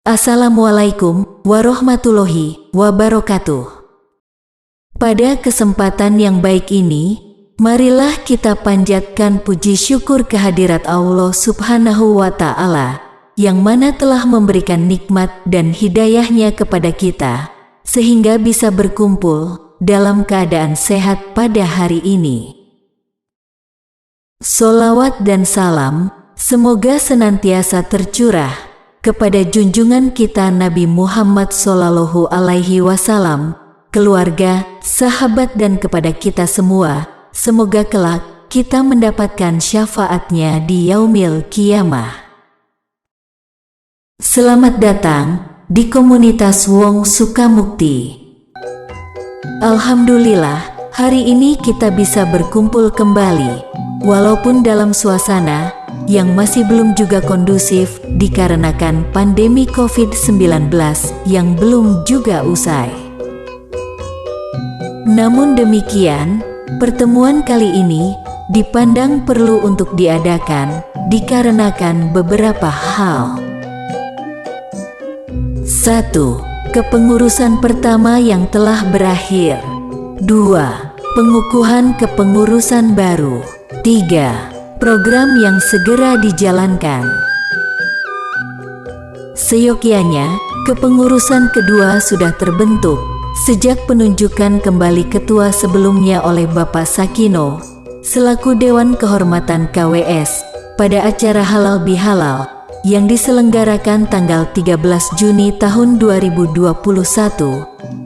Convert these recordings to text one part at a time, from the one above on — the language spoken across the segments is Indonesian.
Assalamualaikum warahmatullahi wabarakatuh. Pada kesempatan yang baik ini, marilah kita panjatkan puji syukur kehadirat Allah Subhanahu wa Ta'ala, yang mana telah memberikan nikmat dan hidayahnya kepada kita, sehingga bisa berkumpul dalam keadaan sehat pada hari ini. Sholawat dan salam semoga senantiasa tercurah kepada junjungan kita Nabi Muhammad Sallallahu Alaihi Wasallam, keluarga, sahabat dan kepada kita semua. Semoga kelak kita mendapatkan syafaatnya di yaumil qiyamah. Selamat datang di komunitas Wong Sukamukti. Alhamdulillah, hari ini kita bisa berkumpul kembali, walaupun dalam suasana yang masih belum juga kondusif dikarenakan pandemi COVID-19 yang belum juga usai. Namun demikian, pertemuan kali ini dipandang perlu untuk diadakan dikarenakan beberapa hal. 1. Kepengurusan pertama yang telah berakhir. 2. Pengukuhan kepengurusan baru. 3. Program yang segera dijalankan. Seyogyanya, kepengurusan kedua sudah terbentuk sejak penunjukan kembali ketua sebelumnya oleh Bapak Sakino selaku Dewan Kehormatan KWS pada acara Halal Bihalal yang diselenggarakan tanggal 13 Juni tahun 2021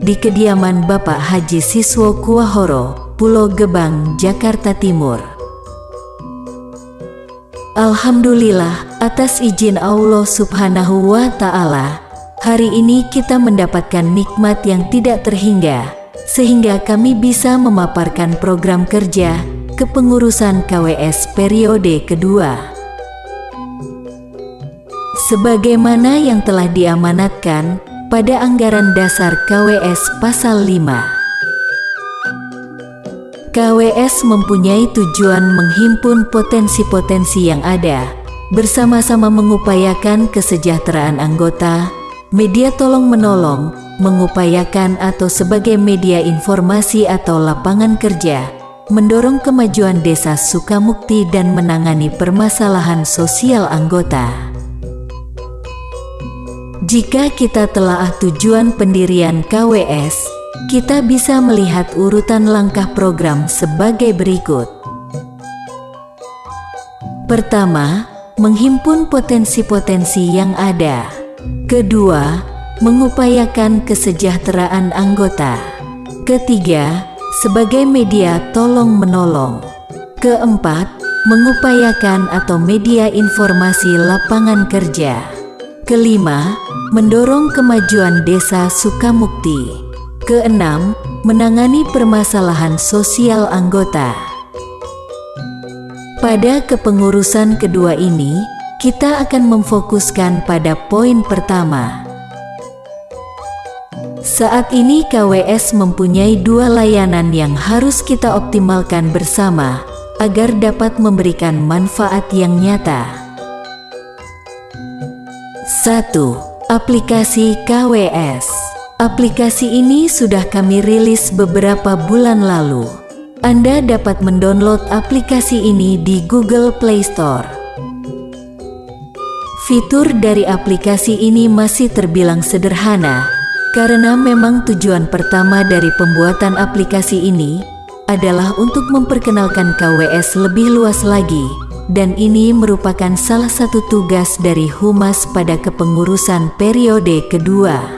di kediaman Bapak Haji Siswo Kuwahoro, Pulau Gebang, Jakarta Timur. Alhamdulillah, atas izin Allah Subhanahu wa Ta'ala, hari ini kita mendapatkan nikmat yang tidak terhingga, sehingga kami bisa memaparkan program kerja kepengurusan KWS periode kedua. Sebagaimana yang telah diamanatkan pada anggaran dasar KWS Pasal 5. KWS mempunyai tujuan menghimpun potensi-potensi yang ada, bersama-sama mengupayakan kesejahteraan anggota, media tolong-menolong, mengupayakan atau sebagai media informasi atau lapangan kerja, mendorong kemajuan desa Sukamukti dan menangani permasalahan sosial anggota. Jika kita telaah tujuan pendirian KWS, kita bisa melihat urutan langkah program sebagai berikut. Pertama, menghimpun potensi-potensi yang ada. Kedua, mengupayakan kesejahteraan anggota. Ketiga, sebagai media tolong-menolong. Keempat, mengupayakan atau media informasi lapangan kerja. Kelima, mendorong kemajuan desa Sukamukti. Keenam, menangani permasalahan sosial anggota. Pada kepengurusan kedua ini, kita akan memfokuskan pada poin pertama. Saat ini KWS mempunyai dua layanan yang harus kita optimalkan bersama agar dapat memberikan manfaat yang nyata. 1. Aplikasi KWS. Aplikasi ini sudah kami rilis beberapa bulan lalu. Anda dapat mendownload aplikasi ini di Google Play Store. Fitur dari aplikasi ini masih terbilang sederhana, karena memang tujuan pertama dari pembuatan aplikasi ini adalah untuk memperkenalkan KWS lebih luas lagi, dan ini merupakan salah satu tugas dari Humas pada kepengurusan periode kedua.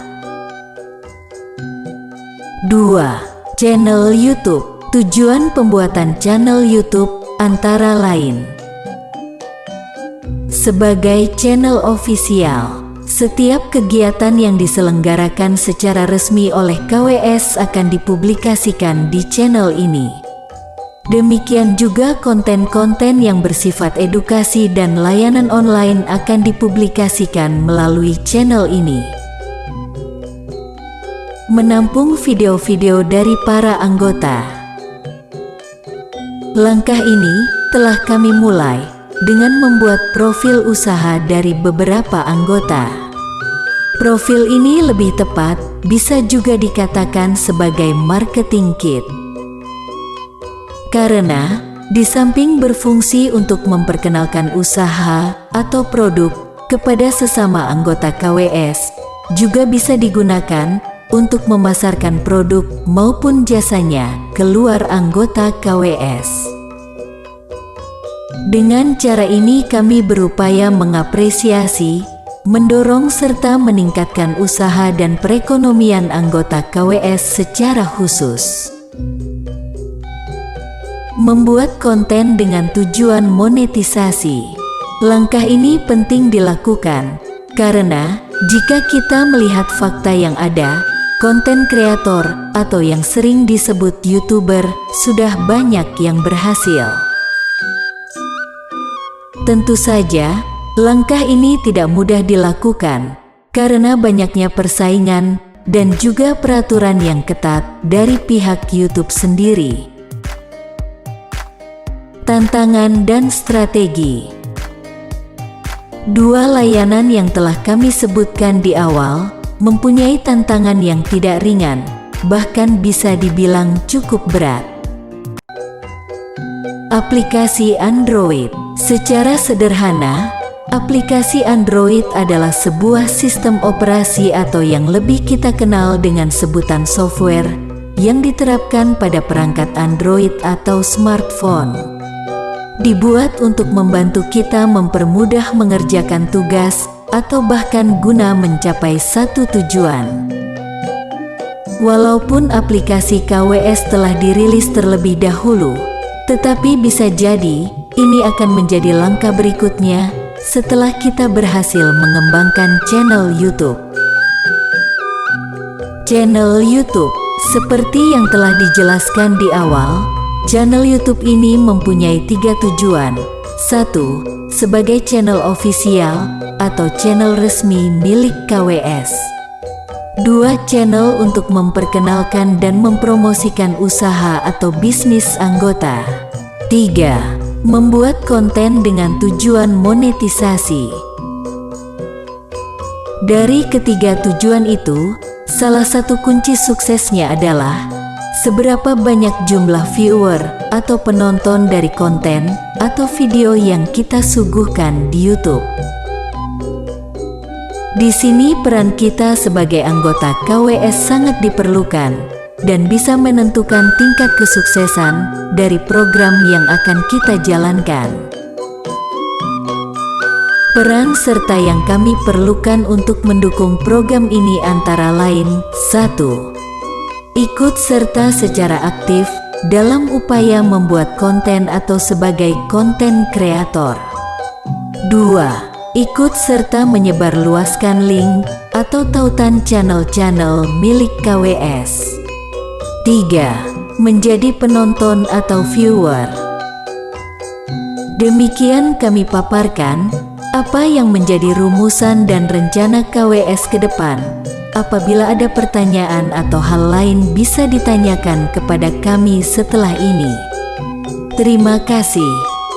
2. Channel YouTube. Tujuan pembuatan channel YouTube antara lain: sebagai channel ofisial, setiap kegiatan yang diselenggarakan secara resmi oleh KWS akan dipublikasikan di channel ini. Demikian juga konten-konten yang bersifat edukasi dan layanan online akan dipublikasikan melalui channel ini. Menampung video-video dari para anggota. Langkah ini telah kami mulai dengan membuat profil usaha dari beberapa anggota. Profil ini lebih tepat bisa juga dikatakan sebagai marketing kit. Karena di samping berfungsi untuk memperkenalkan usaha atau produk kepada sesama anggota KWS, juga bisa digunakan untuk memasarkan produk maupun jasanya keluar anggota KWS. Dengan cara ini kami berupaya mengapresiasi, mendorong serta meningkatkan usaha dan perekonomian anggota KWS secara khusus. Membuat konten dengan tujuan monetisasi. Langkah ini penting dilakukan karena jika kita melihat fakta yang ada, konten kreator atau yang sering disebut YouTuber sudah banyak yang berhasil. Tentu saja, langkah ini tidak mudah dilakukan karena banyaknya persaingan dan juga peraturan yang ketat dari pihak YouTube sendiri. Tantangan dan strategi. Dua layanan yang telah kami sebutkan di awal mempunyai tantangan yang tidak ringan, bahkan bisa dibilang cukup berat. Aplikasi Android. Secara sederhana, aplikasi Android adalah sebuah sistem operasi atau yang lebih kita kenal dengan sebutan software yang diterapkan pada perangkat Android atau smartphone. Dibuat untuk membantu kita mempermudah mengerjakan tugas atau bahkan guna mencapai satu tujuan. Walaupun aplikasi KWS telah dirilis terlebih dahulu, tetapi bisa jadi ini akan menjadi langkah berikutnya setelah kita berhasil mengembangkan channel YouTube. Channel YouTube, seperti yang telah dijelaskan di awal, channel YouTube ini mempunyai 3 tujuan. 1. Sebagai channel ofisial atau channel resmi milik KWS. 2. Channel untuk memperkenalkan dan mempromosikan usaha atau bisnis anggota. 3. Membuat konten dengan tujuan monetisasi. Dari ketiga tujuan itu, salah satu kunci suksesnya adalah seberapa banyak jumlah viewer atau penonton dari konten atau video yang kita suguhkan di YouTube. Di sini peran kita sebagai anggota KWS sangat diperlukan dan bisa menentukan tingkat kesuksesan dari program yang akan kita jalankan. Peran serta yang kami perlukan untuk mendukung program ini antara lain: 1. Ikut serta secara aktif dalam upaya membuat konten atau sebagai konten kreator. 2. Ikut serta menyebarluaskan link atau tautan channel-channel milik KWS. 3. Menjadi penonton atau viewer. Demikian kami paparkan apa yang menjadi rumusan dan rencana KWS ke depan. Apabila ada pertanyaan atau hal lain bisa ditanyakan kepada kami setelah ini. Terima kasih.